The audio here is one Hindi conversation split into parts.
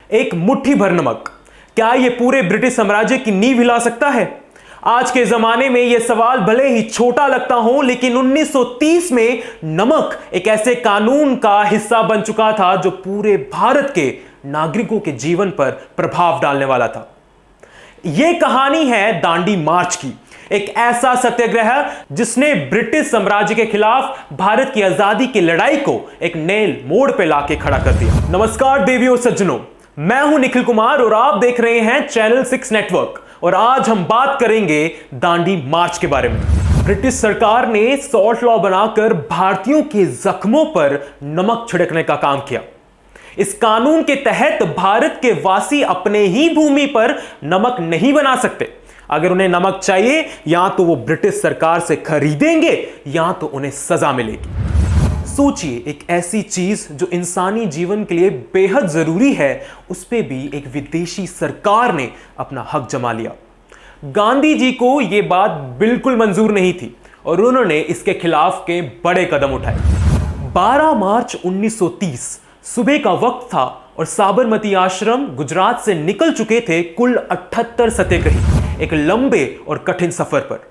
एक मुट्ठी भर नमक, क्या यह पूरे ब्रिटिश साम्राज्य की नींव हिला सकता है? आज के जमाने में यह सवाल भले ही छोटा लगता हो, लेकिन 1930 में नमक एक ऐसे कानून का हिस्सा बन चुका था जो पूरे भारत के नागरिकों के जीवन पर प्रभाव डालने वाला था। यह कहानी है दांडी मार्च की, एक ऐसा सत्याग्रह जिसने ब्रिटिश साम्राज्य के खिलाफ भारत की आजादी की लड़ाई को एक नए मोड़ पे लाके खड़ा कर दिया। नमस्कार देवियों सज्जनों, मैं हूं निखिल कुमार और आप देख रहे हैं चैनल 6 नेटवर्क। और आज हम बात करेंगे दांडी मार्च के बारे में। ब्रिटिश सरकार ने सॉल्ट लॉ बनाकर भारतीयों के जख्मों पर नमक छिड़कने का काम किया। इस कानून के तहत भारत के वासी अपने ही भूमि पर नमक नहीं बना सकते। अगर उन्हें नमक चाहिए, या तो वो ब्रिटिश सरकार से खरीदेंगे या तो उन्हें सजा मिलेगी। सोचिए, एक ऐसी चीज जो इंसानी जीवन के लिए बेहद जरूरी है, उस पे भी एक विदेशी सरकार ने अपना हक जमा लिया। गांधी जी को यह बात बिल्कुल मंजूर नहीं थी और उन्होंने इसके खिलाफ के बड़े कदम उठाए। 12 मार्च 1930 सुबह का वक्त था और साबरमती आश्रम गुजरात से निकल चुके थे कुल 78 सत्याग्रही एक लंबे और कठिन सफर पर।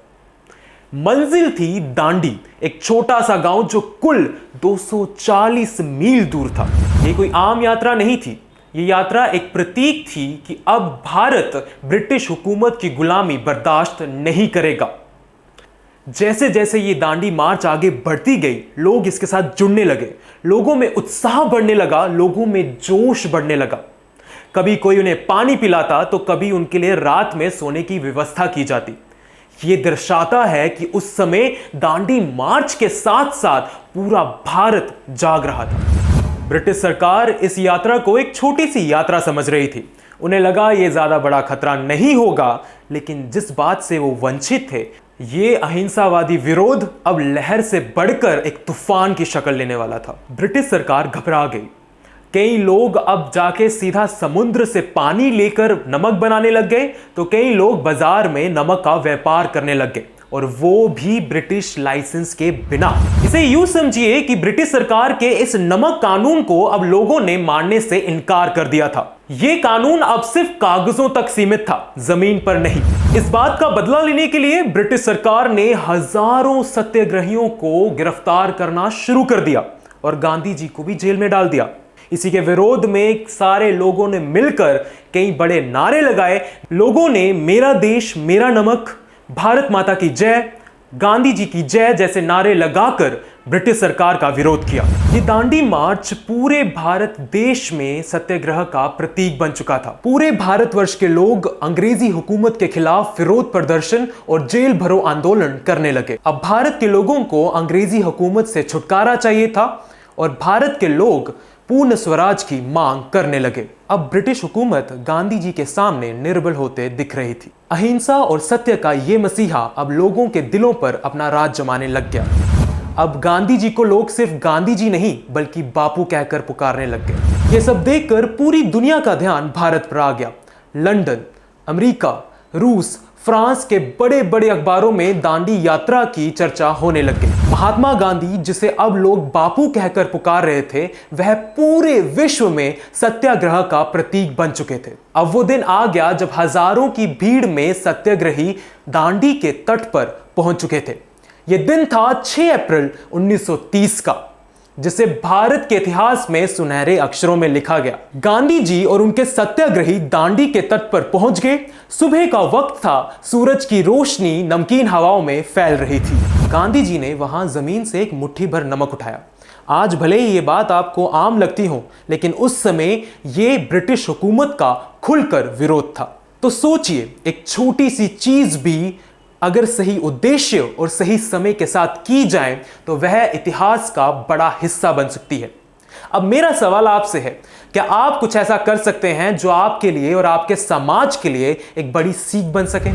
मंजिल थी दांडी, एक छोटा सा गांव जो कुल 240 मील दूर था। यह कोई आम यात्रा नहीं थी, यह यात्रा एक प्रतीक थी कि अब भारत ब्रिटिश हुकूमत की गुलामी बर्दाश्त नहीं करेगा। जैसे जैसे ये दांडी मार्च आगे बढ़ती गई, लोग इसके साथ जुड़ने लगे, लोगों में उत्साह बढ़ने लगा, लोगों में जोश बढ़ने लगा। कभी कोई उन्हें पानी पिलाता तो कभी उनके लिए रात में सोने की व्यवस्था की जाती। यह दर्शाता है कि उस समय दांडी मार्च के साथ साथ पूरा भारत जाग रहा था। ब्रिटिश सरकार इस यात्रा को एक छोटी सी यात्रा समझ रही थी। उन्हें लगा यह ज्यादा बड़ा खतरा नहीं होगा, लेकिन जिस बात से वो वंचित थे, ये अहिंसावादी विरोध अब लहर से बढ़कर एक तूफान की शक्ल लेने वाला था। ब्रिटिश सरकार घबरा गई। कई लोग अब जाके सीधा समुद्र से पानी लेकर नमक बनाने लग गए, तो कई लोग बाजार में नमक का व्यापार करने लग गए, और वो भी ब्रिटिश लाइसेंस के बिना। इसे यूं समझिए कि ब्रिटिश सरकार के इस नमक कानून को अब लोगों ने मानने से इनकार कर दिया था। यह कानून अब सिर्फ कागजों तक सीमित था, जमीन पर नहीं। इस बात का बदला लेने के लिए ब्रिटिश सरकार ने हजारों सत्याग्रहियों को गिरफ्तार करना शुरू कर दिया और गांधी जी को भी जेल में डाल दिया। इसी के विरोध में सारे लोगों ने मिलकर कई बड़े नारे लगाए। लोगों ने मेरा देश मेरा नमक, भारत माता की जय, गांधी जी की जय जैसे नारे लगाकर ब्रिटिश सरकार का विरोध किया। ये दांडी मार्च पूरे भारत देश में सत्याग्रह का प्रतीक बन चुका था। पूरे भारतवर्ष के लोग अंग्रेजी हुकूमत के खिलाफ विरोध प्रदर्शन और जेल भरो आंदोलन करने लगे। अब भारत के लोगों को अंग्रेजी हुकूमत से छुटकारा चाहिए था और भारत के लोग पूर्ण स्वराज की मांग करने लगे। अब ब्रिटिश हुकूमत गांधी जी के सामने निर्बल होते दिख रही थी। अहिंसा और सत्य का ये मसीहा अब लोगों के दिलों पर अपना राज जमाने लग गया। अब गांधी जी को लोग सिर्फ गांधी जी नहीं बल्कि बापू कहकर पुकारने लग गए। ये सब देखकर पूरी दुनिया का ध्यान भारत पर आ गया। लंदन, अमेरिका, रूस, फ्रांस के बड़े बड़े अखबारों में दांडी यात्रा की चर्चा होने लग गई। महात्मा गांधी, जिसे अब लोग बापू कहकर पुकार रहे थे, वह पूरे विश्व में सत्याग्रह का प्रतीक बन चुके थे। अब वो दिन आ गया जब हजारों की भीड़ में सत्याग्रही दांडी के तट पर पहुंच चुके थे। यह दिन था 6 अप्रैल 1930 का, जिसे भारत के इतिहास में सुनहरे अक्षरों में लिखा गया। गांधी जी और उनके सत्याग्रही दांडी के तट पर पहुंच गए। सुबह का वक्त था, सूरज की रोशनी नमकीन हवाओं में फैल रही थी। गांधी जी ने वहां जमीन से एक मुट्ठी भर नमक उठाया। आज भले ही ये बात आपको आम लगती हो, लेकिन उस समय ये ब्रिटिश हुकूमत का खुलकर विरोध था। तो सोचिए, एक छोटी सी चीज भी अगर सही उद्देश्य और सही समय के साथ की जाए तो वह इतिहास का बड़ा हिस्सा बन सकती है। अब मेरा सवाल आपसे है, क्या आप कुछ ऐसा कर सकते हैं जो आपके लिए और आपके समाज के लिए एक बड़ी सीख बन सके?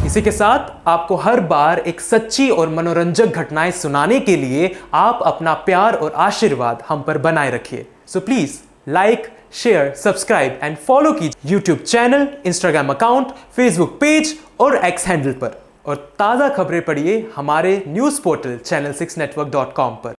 इसी के साथ आपको हर बार एक सच्ची और मनोरंजक घटनाएं सुनाने के लिए आप अपना प्यार और आशीर्वाद हम पर बनाए रखिए। So please like, share, subscribe and follow कीजिए YouTube channel, Instagram account, Facebook page और एक्स हैंडल पर। और ताज़ा खबरें पढ़िए हमारे न्यूज़ पोर्टल channel6network.com पर।